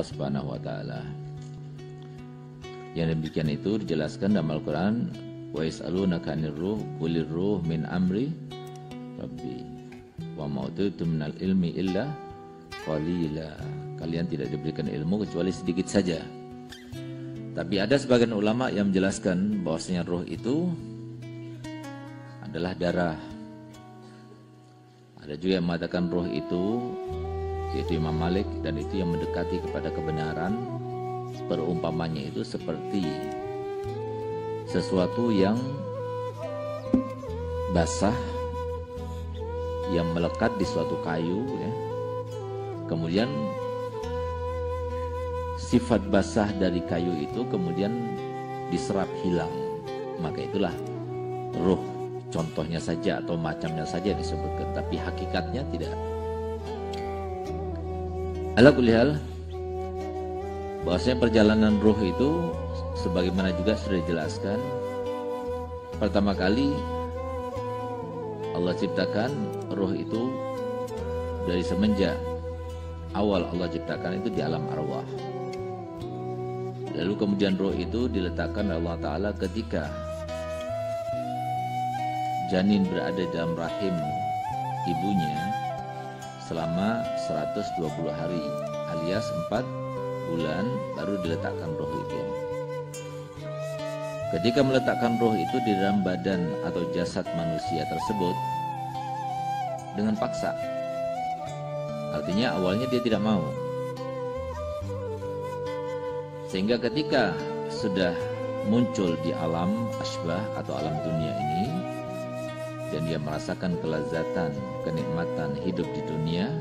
Subhanahu wa taala. Yang demikian itu dijelaskan dalam Al-Qur'an, wa yas'alunaka 'anir ruh qulir ruh min amri rabbi wa ma utitum minal ilmi illa qalila. Kalian tidak diberikan ilmu kecuali sedikit saja. Tapi ada sebagian ulama yang menjelaskan bahwasanya ruh itu adalah darah. Ada juga yang mengatakan ruh itu, yaitu Imam Malik, dan itu yang mendekati kepada kebenaran. Perumpamannya itu seperti sesuatu yang basah yang melekat di suatu kayu, ya. Kemudian sifat basah dari kayu itu kemudian diserap hilang, maka itulah ruh. Contohnya saja atau macamnya saja disebutkan, tapi hakikatnya tidak. Ala kulli hal, bahwasanya perjalanan ruh itu sebagaimana juga sudah dijelaskan, pertama kali Allah ciptakan ruh itu dari semenjak awal Allah ciptakan itu di alam arwah. Lalu kemudian ruh itu diletakkan oleh Allah Ta'ala ketika janin berada dalam rahim ibunya selama 120 hari alias 4 bulan baru diletakkan roh itu. Ketika meletakkan roh itu di dalam badan atau jasad manusia tersebut dengan paksa, artinya awalnya dia tidak mau, sehingga ketika sudah muncul di alam asbah atau alam dunia ini dan dia merasakan kelezatan, kenikmatan hidup di dunia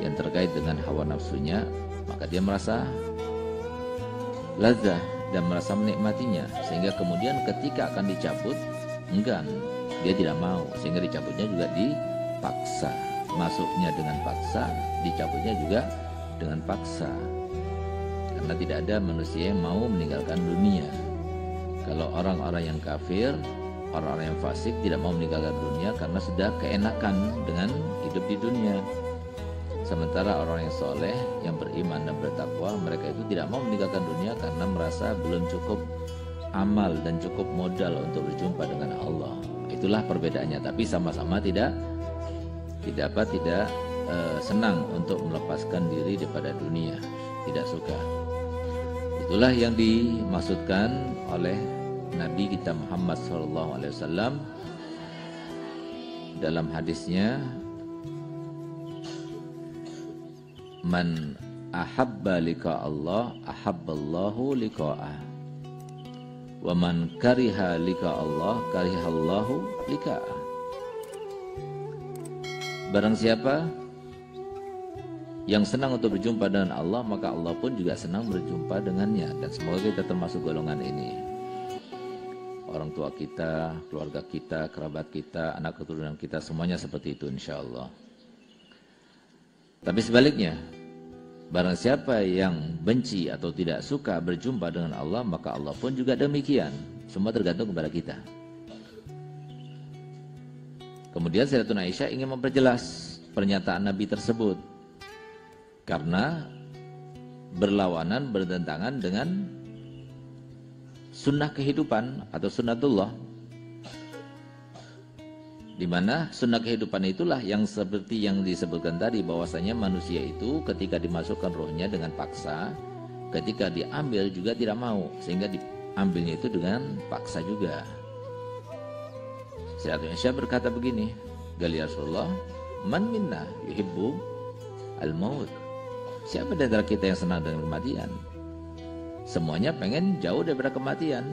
yang terkait dengan hawa nafsunya, maka dia merasa lazah dan merasa menikmatinya, sehingga kemudian ketika akan dicabut, enggan, dia tidak mau, sehingga dicabutnya juga dipaksa, masuknya dengan paksa, dicabutnya juga dengan paksa, karena tidak ada manusia yang mau meninggalkan dunia. Kalau orang-orang yang kafir, orang-orang yang fasik tidak mau meninggalkan dunia karena sudah keenakan dengan hidup di dunia. Sementara orang yang soleh, yang beriman dan bertakwa, mereka itu tidak mau meninggalkan dunia karena merasa belum cukup amal dan cukup modal untuk berjumpa dengan Allah. Itulah perbedaannya. Tapi sama-sama tidak senang untuk melepaskan diri daripada dunia, tidak suka. Itulah yang dimaksudkan oleh Nabi kita Muhammad SAW dalam hadisnya, man ahabba liqa Allah ahabballahu liqa'ah wa man kariha liqa Allah karihallahu liqa'ah. Barang siapa yang senang untuk berjumpa dengan Allah, maka Allah pun juga senang berjumpa dengannya. Dan semoga kita termasuk golongan ini. Orang tua kita, keluarga kita, kerabat kita, anak keturunan kita, semuanya seperti itu insya Allah. Tapi sebaliknya, barang siapa yang benci atau tidak suka berjumpa dengan Allah, maka Allah pun juga demikian. Semua tergantung kepada kita. Kemudian Sayyidatuna Aisyah ingin memperjelas pernyataan Nabi tersebut, karena berlawanan, bertentangan dengan sunnah kehidupan atau sunnatullah, di mana sunnah kehidupan itulah yang seperti yang disebutkan tadi, bahwasanya manusia itu ketika dimasukkan rohnya dengan paksa, ketika diambil juga tidak mau, sehingga diambilnya itu dengan paksa juga. Sayyidatuna Aisyah berkata begini, gali Rasulullah, man minna yuhibbu al-maut. Siapa di antara kita yang senang dengan kematian? Semuanya pengen jauh daripada kematian,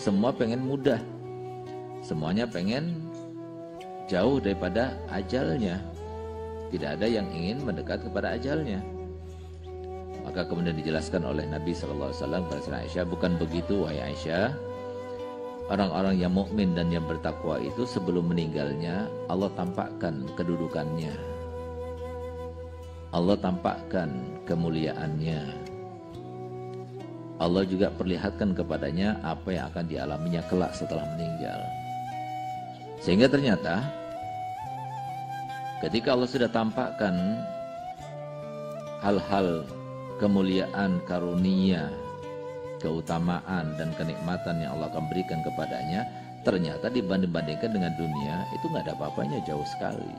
semua pengen mudah, semuanya pengen jauh daripada ajalnya. Tidak ada yang ingin mendekat kepada ajalnya. Maka kemudian dijelaskan oleh Nabi SAW kepada Aisyah, bukan begitu wahai Aisyah, orang-orang yang mukmin dan yang bertakwa itu sebelum meninggalnya Allah tampakkan kedudukannya, Allah tampakkan kemuliaannya, Allah juga perlihatkan kepadanya apa yang akan dialaminya kelak setelah meninggal. Sehingga ternyata ketika Allah sudah tampakkan hal-hal kemuliaan, karunia, keutamaan dan kenikmatan yang Allah akan berikan kepadanya, ternyata dibanding-bandingkan dengan dunia itu nggak ada apa-apanya, jauh sekali.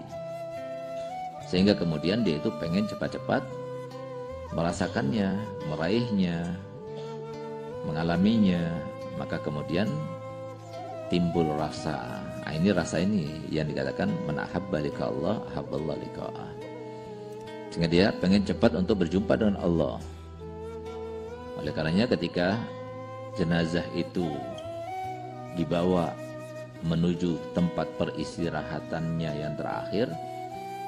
Sehingga kemudian dia itu pengen cepat-cepat merasakannya, meraihnya, mengalaminya. Maka kemudian timbul rasa. Nah, ini rasa ini yang dikatakan man ahabba liqa Allah ahabballah liqa'ah. Sehingga dia pengen cepat untuk berjumpa dengan Allah. Oleh karenanya ketika jenazah itu dibawa menuju tempat peristirahatannya yang terakhir,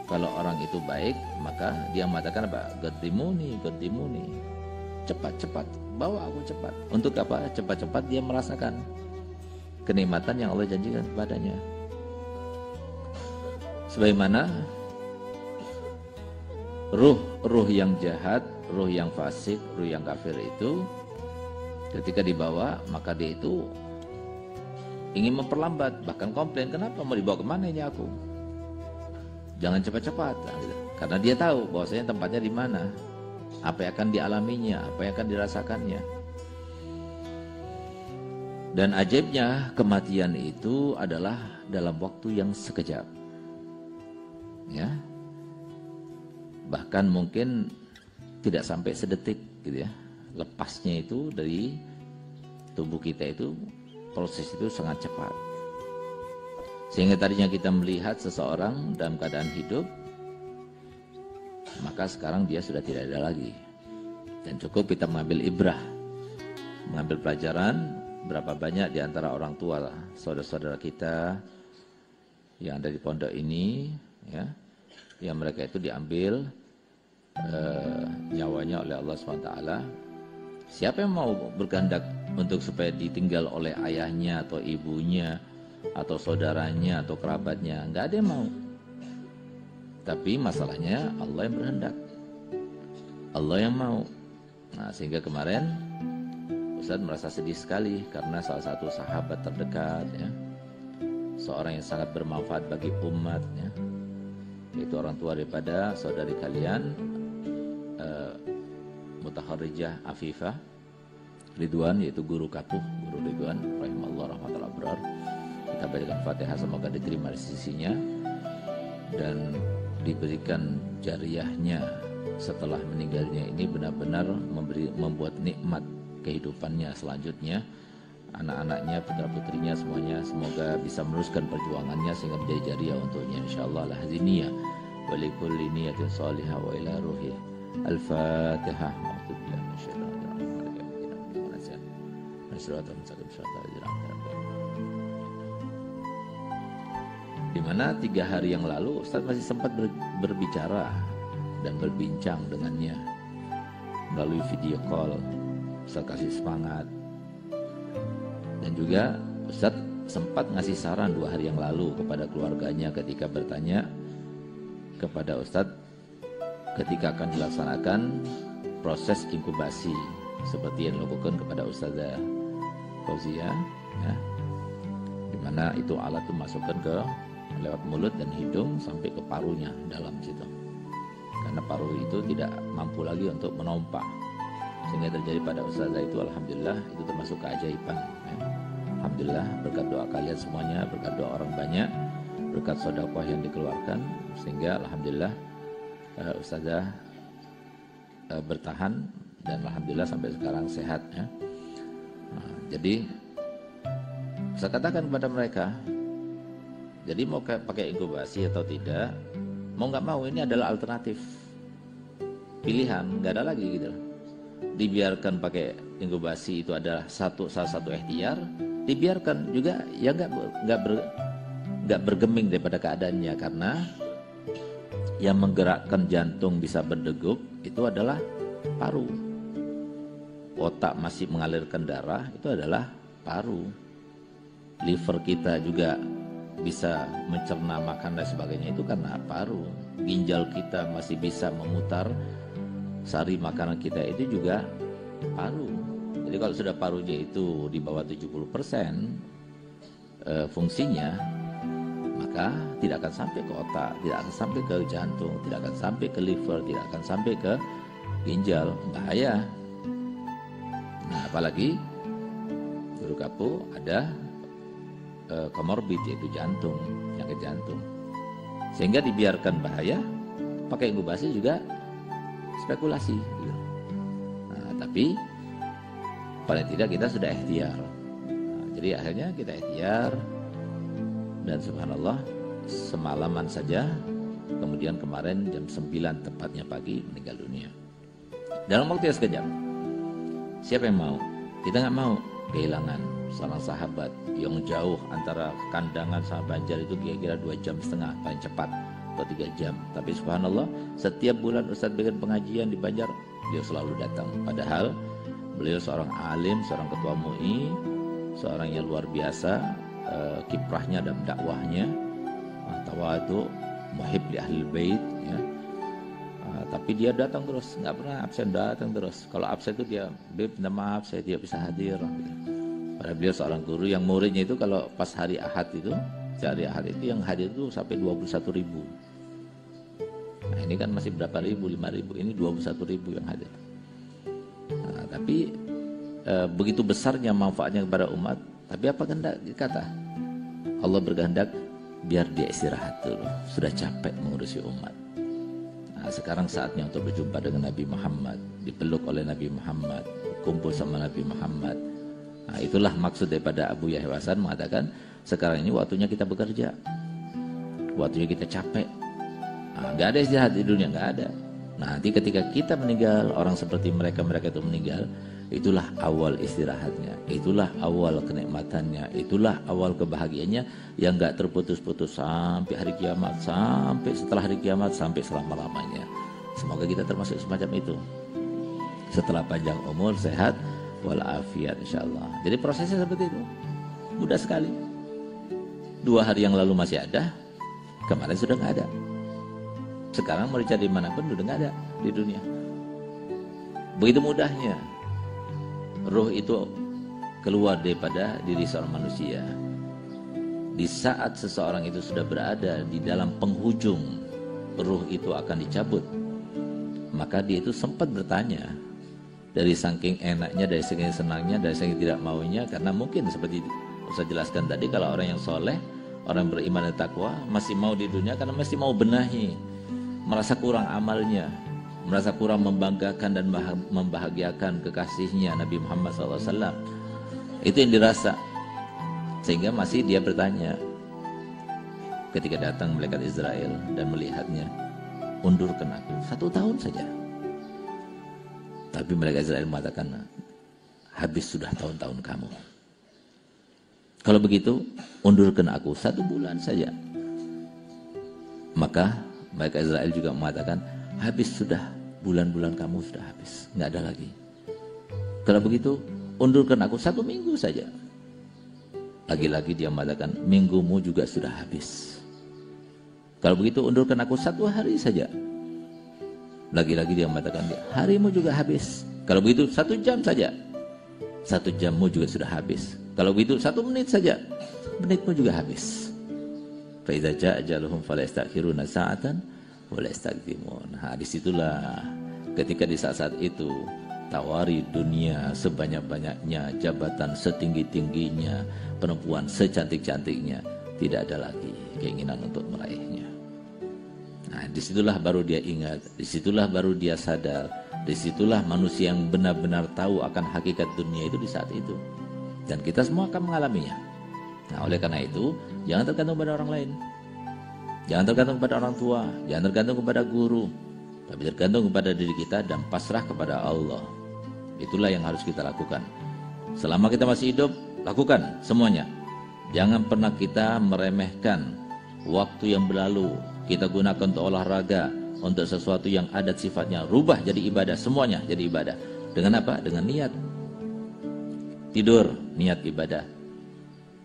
kalau orang itu baik, maka dia mengatakan apa? Gaddimuni, gaddimuni. Cepat-cepat, bawa aku cepat. Untuk apa? Cepat-cepat dia merasakan kenikmatan yang Allah janjikan kepadanya. Sebagaimana ruh yang jahat, ruh yang fasik, ruh yang kafir itu ketika dibawa, maka dia itu ingin memperlambat, bahkan komplain, kenapa mau dibawa kemana ini aku? Jangan cepat-cepat, karena dia tahu bahwasanya tempatnya di mana, apa yang akan dialaminya, apa yang akan dirasakannya. Dan ajaibnya kematian itu adalah dalam waktu yang sekejap, ya, bahkan mungkin tidak sampai sedetik, gitu ya. Lepasnya itu dari tubuh kita itu, proses itu sangat cepat. Sehingga tadinya kita melihat seseorang dalam keadaan hidup, maka sekarang dia sudah tidak ada lagi. Dan cukup kita mengambil ibrah, mengambil pelajaran, berapa banyak di antara orang tua, saudara-saudara kita yang ada di pondok ini, ya, yang mereka itu diambil nyawanya oleh Allah SWT. Siapa yang mau berkehendak untuk supaya ditinggal oleh ayahnya atau ibunya atau saudaranya atau kerabatnya? Nggak ada yang mau. Tapi masalahnya Allah yang berkehendak, Allah yang mau. Nah, sehingga kemarin Ustaz merasa sedih sekali karena salah satu sahabat terdekat, ya, seorang yang sangat bermanfaat bagi umat, ya, yaitu orang tua daripada saudari kalian, Mutaharrijah Afifah Ridwan, yaitu guru Katuh, guru Ridwan rahimahullah rahmatullah abrar. Kita bacakan Fatihah, semoga diterima di sisinya dan diberikan jariyahnya setelah meninggalnya ini, benar-benar membuat nikmat kehidupannya selanjutnya, anak-anaknya, putra-putrinya semuanya, semoga bisa meneruskan perjuangannya sehingga menjadi jariyah untuknya insyaallah. Al-haziniyah wa likulli niyatin salihah wa ila ruhi Al-Fatihah. Di mana 3 hari yang lalu Ustaz masih sempat berbicara dan berbincang dengannya melalui video call. Ustaz kasih semangat, dan juga Ustaz sempat ngasih saran 2 hari yang lalu kepada keluarganya ketika bertanya kepada Ustaz ketika akan dilaksanakan proses inkubasi seperti yang dilakukan kepada Ustazah Fauzia, ya, dimana itu alat itu masukkan ke lewat mulut dan hidung sampai ke parunya dalam situ, karena paru itu tidak mampu lagi untuk menompa, sehingga terjadi pada Ustazah itu. Alhamdulillah, itu termasuk keajaiban, ya. Alhamdulillah, berkat doa kalian semuanya, berkat doa orang banyak, berkat sedekah yang dikeluarkan, sehingga alhamdulillah Ustazah bertahan dan alhamdulillah sampai sekarang sehat, ya. Nah, jadi saya katakan kepada mereka, jadi mau pakai inkubasi atau tidak, mau nggak mau, ini adalah alternatif pilihan, nggak ada lagi gitu. Dibiarkan pakai inkubasi itu adalah salah satu ikhtiar, dibiarkan juga ya nggak bergeming daripada keadaannya, karena yang menggerakkan jantung bisa berdegup itu adalah paru. Otak masih mengalirkan darah itu adalah paru. Liver kita juga bisa mencerna makan dan sebagainya itu karena paru. Ginjal kita masih bisa memutar sari makanan kita itu juga paru. Jadi kalau sudah parunya itu di bawah 70% fungsinya, maka tidak akan sampai ke otak, tidak akan sampai ke jantung, tidak akan sampai ke liver, tidak akan sampai ke ginjal, bahaya. Nah, apalagi guru kapu ada komorbid, yaitu jantung, penyakit jantung. Sehingga dibiarkan bahaya, pakai inkubasi juga spekulasi. Gitu. Nah, tapi paling tidak kita sudah ikhtiar. Nah, jadi akhirnya kita ikhtiar, dan subhanallah semalaman saja, kemudian kemarin jam 9 tepatnya pagi meninggal dunia. Dalam waktu yang sekejap. Siapa yang mau? Kita nggak mau kehilangan seorang sahabat yang jauh antara kandangan sama Banjar itu kira-kira 2,5 jam paling cepat, atau 3 jam. Tapi subhanallah setiap bulan Ustadz bikin pengajian di Banjar, beliau selalu datang. Padahal beliau seorang alim, seorang ketua MUI, seorang yang luar biasa, kiprahnya dan dakwahnya, tawadu, muhib li ahlil bait, ya. Tapi dia datang terus, nggak pernah absen, datang terus. Kalau absen itu dia, minta maaf saya tidak bisa hadir. Gitu. Padahal beliau seorang guru yang muridnya itu kalau pas hari Ahad itu, yang hadir itu sampai 21.000. Nah, ini kan masih berapa ribu, 5.000, ini 21.000 yang hadir. Nah, tapi begitu besarnya manfaatnya kepada umat. Tapi apa kehendak kata? Allah berkehendak biar dia istirahat dulu, sudah capek mengurusi umat. Nah, sekarang saatnya untuk berjumpa dengan Nabi Muhammad, dipeluk oleh Nabi Muhammad, kumpul sama Nabi Muhammad. Nah, itulah maksud daripada Abu Yahya Hasan mengatakan, sekarang ini waktunya kita bekerja, waktunya kita capek. Nah, gak ada istirahat di dunia, gak ada. Nah, nanti ketika kita meninggal, orang seperti mereka itu meninggal, itulah awal istirahatnya, itulah awal kenikmatannya, itulah awal kebahagiaannya yang gak terputus-putus sampai hari kiamat, sampai setelah hari kiamat, sampai selama-lamanya. Semoga kita termasuk semacam itu. Setelah panjang umur, sehat, walafiat insyaallah. Jadi prosesnya seperti itu, mudah sekali. 2 hari yang lalu masih ada, kemarin sudah gak ada. Sekarang mau dicari manapun udah gak ada di dunia. Begitu mudahnya ruh itu keluar daripada diri seorang manusia. Di saat seseorang itu sudah berada di dalam penghujung ruh itu akan dicabut, maka dia itu sempat bertanya, dari saking enaknya, dari saking senangnya, dari saking tidak maunya, karena mungkin seperti saya jelaskan tadi, kalau orang yang soleh, orang beriman dan takwa masih mau di dunia karena masih mau benahi, merasa kurang amalnya, merasa kurang membanggakan dan membahagiakan kekasihnya Nabi Muhammad SAW. Itu yang dirasa, sehingga masih dia bertanya ketika datang malaikat Israel dan melihatnya, undurkan aku 1 tahun saja. Tapi malaikat Israel mengatakan, habis sudah tahun-tahun kamu. Kalau begitu, undurkan aku 1 bulan saja. Maka malaikat Israel juga mengatakan, habis sudah, bulan-bulan kamu sudah habis, nggak ada lagi. Kalau begitu, undurkan aku 1 minggu saja. Lagi-lagi dia mengatakan, minggumu juga sudah habis. Kalau begitu, undurkan aku 1 hari saja. Lagi-lagi dia mengatakan, harimu juga habis. Kalau begitu, 1 jam saja. 1 jammu juga sudah habis. Kalau begitu, 1 menit saja, menitmu juga habis. Fa idza jaa ajaluhum fala yastakhiruna sa'atan wa la yastaqdimun. Nah, disitulah ketika di saat-saat itu tawari dunia sebanyak-banyaknya, jabatan setinggi-tingginya, perempuan secantik-cantiknya, tidak ada lagi keinginan untuk meraihnya. Nah, disitulah baru dia ingat, disitulah baru dia sadar, disitulah manusia yang benar-benar tahu akan hakikat dunia itu di saat itu. Dan kita semua akan mengalaminya. Nah, oleh karena itu, jangan tergantung pada orang lain. Jangan tergantung kepada orang tua, jangan tergantung kepada guru, tapi tergantung kepada diri kita dan pasrah kepada Allah. Itulah yang harus kita lakukan. Selama kita masih hidup, lakukan semuanya. Jangan pernah kita meremehkan waktu yang berlalu. Kita gunakan untuk olahraga, untuk sesuatu yang adat sifatnya, rubah jadi ibadah, semuanya jadi ibadah. Dengan apa? Dengan niat. Tidur, niat ibadah.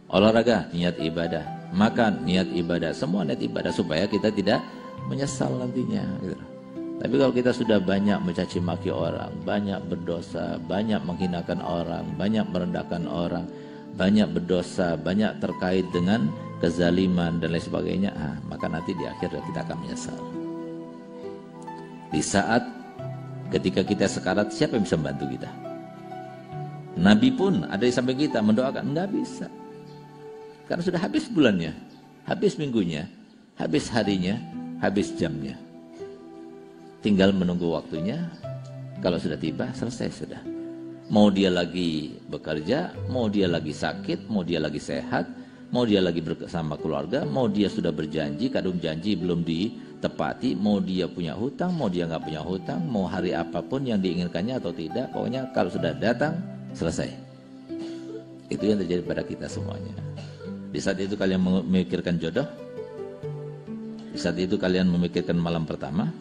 Olahraga, niat ibadah. Makan, niat ibadah. Semua niat ibadah supaya kita tidak menyesal nantinya. Gitu. Tapi kalau kita sudah banyak mencaci maki orang, banyak berdosa, banyak menghinakan orang, banyak merendahkan orang, banyak berdosa, banyak terkait dengan kezaliman dan lain sebagainya, maka nanti di akhir kita akan menyesal. Di saat Ketika kita sekarat, siapa yang bisa membantu kita? Nabi pun ada di samping kita mendoakan, nggak bisa. Karena sudah habis bulannya, habis minggunya, habis harinya, habis jamnya. Tinggal menunggu waktunya, kalau sudah tiba, selesai sudah. Mau dia lagi bekerja, mau dia lagi sakit, mau dia lagi sehat, mau dia lagi bersama keluarga, mau dia sudah berjanji, kadung janji belum ditepati, mau dia punya hutang, mau dia nggak punya hutang, mau hari apapun yang diinginkannya atau tidak, pokoknya kalau sudah datang, selesai. Itu yang terjadi pada kita semuanya. Di saat itu kalian memikirkan jodoh, di saat itu kalian memikirkan malam pertama,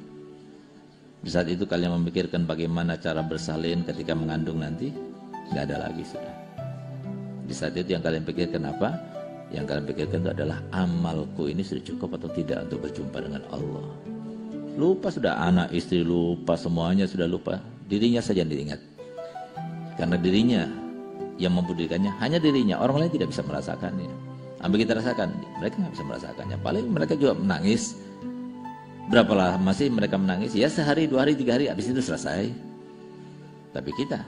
di saat itu kalian memikirkan bagaimana cara bersalin ketika mengandung nanti, nggak ada lagi sudah. Di saat itu yang kalian pikirkan apa? Yang kalian pikirkan itu adalah amalku ini sudah cukup atau tidak untuk berjumpa dengan Allah. Lupa sudah anak, istri lupa, semuanya sudah lupa. Dirinya saja yang diingat. Karena dirinya yang membudikannya, hanya dirinya, orang lain tidak bisa merasakannya. Ambil kita rasakan, mereka nggak bisa merasakannya. Paling mereka juga menangis. Berapa lama sih mereka menangis? Ya sehari, 2 hari, 3 hari, habis itu selesai. Tapi kita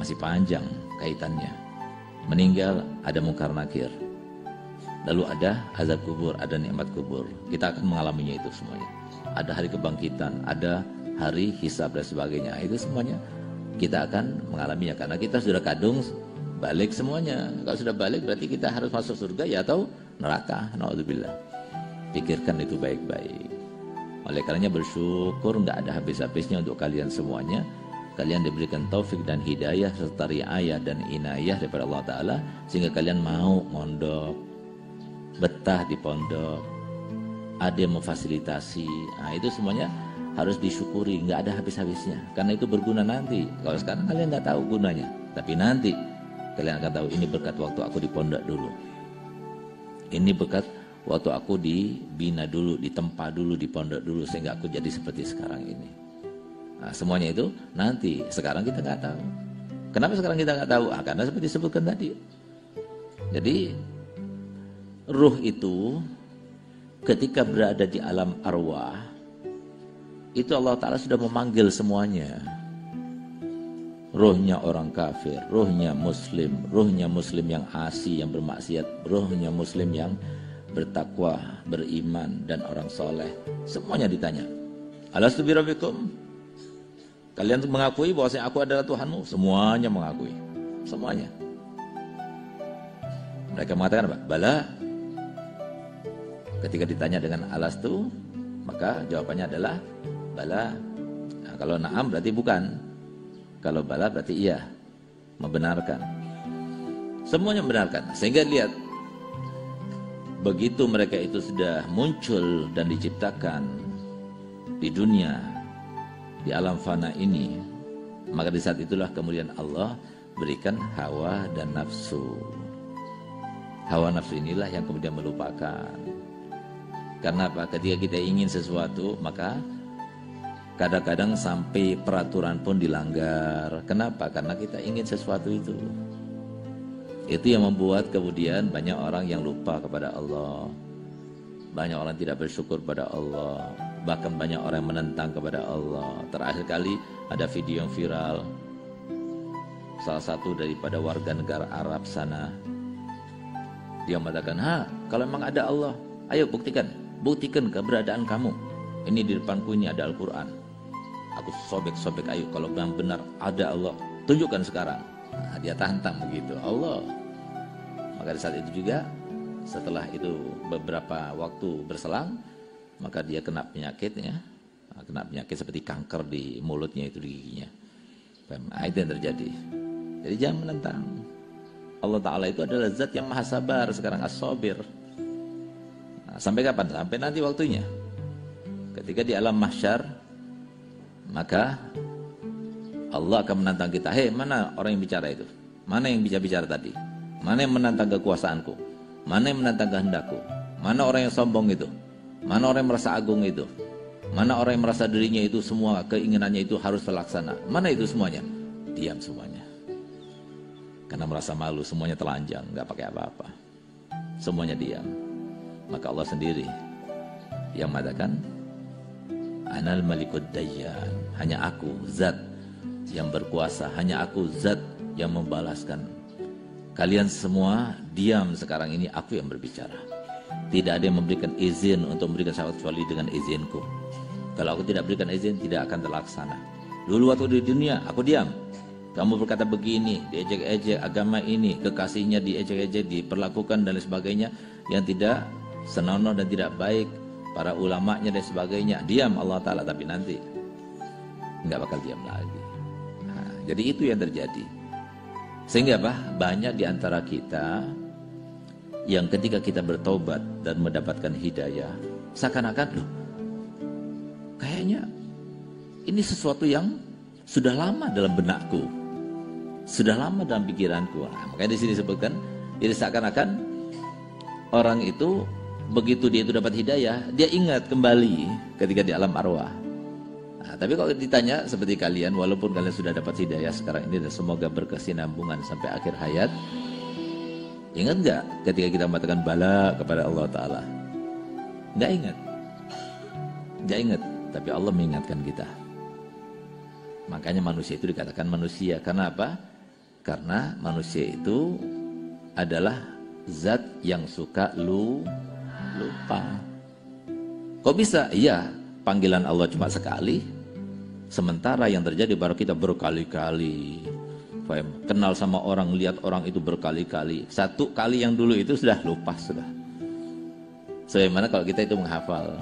masih panjang kaitannya. Meninggal ada mungkar nakir, lalu ada azab kubur, ada nikmat kubur. Kita akan mengalaminya itu semuanya. Ada hari kebangkitan, ada hari hisab dan sebagainya. Itu semuanya kita akan mengalaminya karena kita sudah kadung balik semuanya. Kalau sudah balik berarti kita harus masuk surga ya atau neraka. Naudzubillah. Pikirkan itu baik-baik. Oleh karenanya bersyukur nggak ada habis-habisnya untuk kalian semuanya. Kalian diberikan taufik dan hidayah serta riayah dan inayah daripada Allah Ta'ala sehingga kalian mau mondok, betah di pondok, ada yang memfasilitasi. Nah, itu semuanya harus disyukuri, nggak ada habis-habisnya karena itu berguna nanti. Kalau sekarang kalian nggak tahu gunanya, tapi nanti kalian akan tahu ini berkat waktu aku di pondok dulu, ini berkat waktu aku dibina dulu, ditempa dulu, di pondok dulu sehingga aku jadi seperti sekarang ini. Nah, semuanya itu nanti, sekarang kita nggak tahu. Kenapa sekarang kita nggak tahu? Karena seperti disebutkan tadi. Jadi ruh itu ketika berada di alam arwah itu Allah Ta'ala sudah memanggil semuanya. Ruhnya orang kafir, ruhnya muslim yang asi, yang bermaksiat, ruhnya muslim yang bertakwa, beriman dan orang soleh. Semuanya ditanya. Alastu birabbikum? Kalian mengakui bahwasanya aku adalah Tuhanmu? Semuanya mengakui. Semuanya. Mereka mengatakan apa? Bala. Ketika ditanya dengan alastu, maka jawabannya adalah bala. Nah, kalau na'am berarti bukan. Kalau bala berarti iya. Membenarkan. Semuanya membenarkan. Sehingga lihat. Begitu mereka itu sudah muncul dan diciptakan di dunia, di alam fana ini, maka di saat itulah kemudian Allah berikan hawa dan nafsu. Hawa nafsu inilah yang kemudian melupakan. Karena apa? Ketika kita ingin sesuatu, maka kadang-kadang sampai peraturan pun dilanggar. Kenapa? Karena kita ingin sesuatu itu. Itu yang membuat kemudian banyak orang yang lupa kepada Allah. Banyak orang tidak bersyukur pada Allah. Bahkan banyak orang yang menentang kepada Allah. Terakhir kali ada video yang viral, salah satu daripada warga negara Arab sana, dia mengatakan, kalau memang ada Allah, ayo buktikan keberadaan kamu. Ini di depanku ini ada Al-Quran. Aku sobek-sobek, ayo kalau memang benar ada Allah, tunjukkan sekarang. Nah, dia tantang begitu Allah. Maka di saat itu juga, setelah itu beberapa waktu berselang, maka dia kena penyakitnya, kena penyakit seperti kanker di mulutnya itu, di giginya. Nah, itu yang terjadi. Jadi jangan menentang. Allah Ta'ala itu adalah zat yang maha sabar, sekarang as-sabir. Nah, sampai kapan? Sampai nanti waktunya. Ketika di alam mahsyar, maka Allah akan menantang kita. Hei, mana orang yang bicara itu? Mana yang bicara tadi? Mana yang menantang kekuasaanku? Mana yang menantang kehendakku? Mana orang yang sombong itu? Mana orang yang merasa agung itu? Mana orang yang merasa dirinya itu semua keinginannya itu harus terlaksana? Mana itu semuanya? Diam semuanya. Karena merasa malu, semuanya telanjang, nggak pakai apa-apa. Semuanya diam. Maka Allah sendiri yang mengatakan, Anal Malikud Dayyan. Hanya aku zat yang berkuasa, hanya aku zat yang membalaskan. Kalian semua diam sekarang ini, aku yang berbicara. Tidak ada yang memberikan izin untuk memberikan syafaat kecuali dengan izinku. Kalau aku tidak berikan izin, tidak akan terlaksana. Dulu waktu di dunia, aku diam. Kamu berkata begini, diejek-ejek agama ini, kekasihnya diejek-ejek, diperlakukan dan lain sebagainya yang tidak senonoh dan tidak baik, para ulamanya dan sebagainya. Diam Allah Ta'ala, tapi nanti nggak bakal diam lagi. Nah, jadi itu yang terjadi. Sehingga apa? Banyak di antara kita yang ketika kita bertobat dan mendapatkan hidayah, seakan-akan loh, kayaknya ini sesuatu yang sudah lama dalam benakku, sudah lama dalam pikiranku. Nah, makanya di sini disebutkan, jadi seakan-akan orang itu begitu dia itu dapat hidayah, dia ingat kembali ketika di alam arwah. Nah, tapi kalau ditanya seperti kalian, walaupun kalian sudah dapat hidayah sekarang ini dan semoga berkesinambungan sampai akhir hayat, ingat nggak ketika kita mengatakan bala kepada Allah Ta'ala? Nggak ingat. Nggak ingat, tapi Allah mengingatkan kita. Makanya manusia itu dikatakan manusia. Karena apa? Karena manusia itu adalah zat yang suka lupa. Kok bisa? Iya, panggilan Allah cuma sekali. Sementara yang terjadi baru kita berkali-kali. Kenal sama orang, lihat orang itu berkali-kali. Satu kali yang dulu itu sudah lupa sudah. Sebagaimana kalau kita itu menghafal.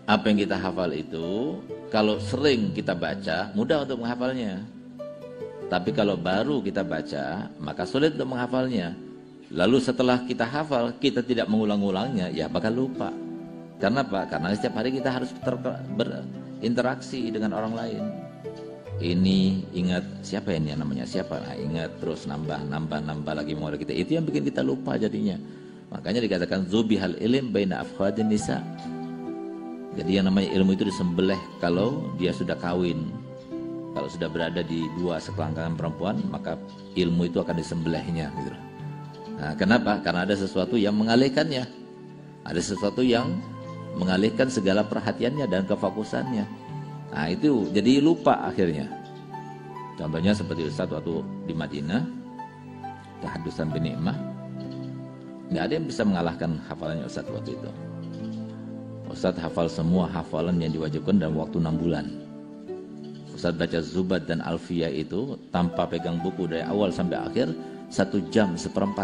Apa yang kita hafal itu, kalau sering kita baca, mudah untuk menghafalnya. Tapi kalau baru kita baca, maka sulit untuk menghafalnya. Lalu setelah kita hafal, kita tidak mengulang-ulangnya, ya bakal lupa. Karena apa? Karena setiap hari kita harus berinteraksi dengan orang lain. Ini ingat siapa ini namanya siapa? Nah, ingat terus nambah lagi modal kita. Itu yang bikin kita lupa jadinya. Makanya dikatakan zubihal ilm baina afkhadin nisa. Jadi yang namanya ilmu itu disembelih kalau dia sudah kawin. Kalau sudah berada di dua sekelangkangan perempuan, maka ilmu itu akan disembelihnya gitu. Nah, kenapa? Karena ada sesuatu yang mengalihkannya. Ada sesuatu yang mengalihkan segala perhatiannya dan kefokusannya. Nah, itu jadi lupa akhirnya. Contohnya seperti Ustaz waktu di Madinah, tahaddusan bi ni'mah. Nggak ada yang bisa mengalahkan hafalannya Ustaz waktu itu. Ustaz hafal semua hafalan yang diwajibkan dalam waktu 6 bulan. Ustaz baca Zubat dan Alfiyah itu tanpa pegang buku dari awal sampai akhir 1 jam 1/4.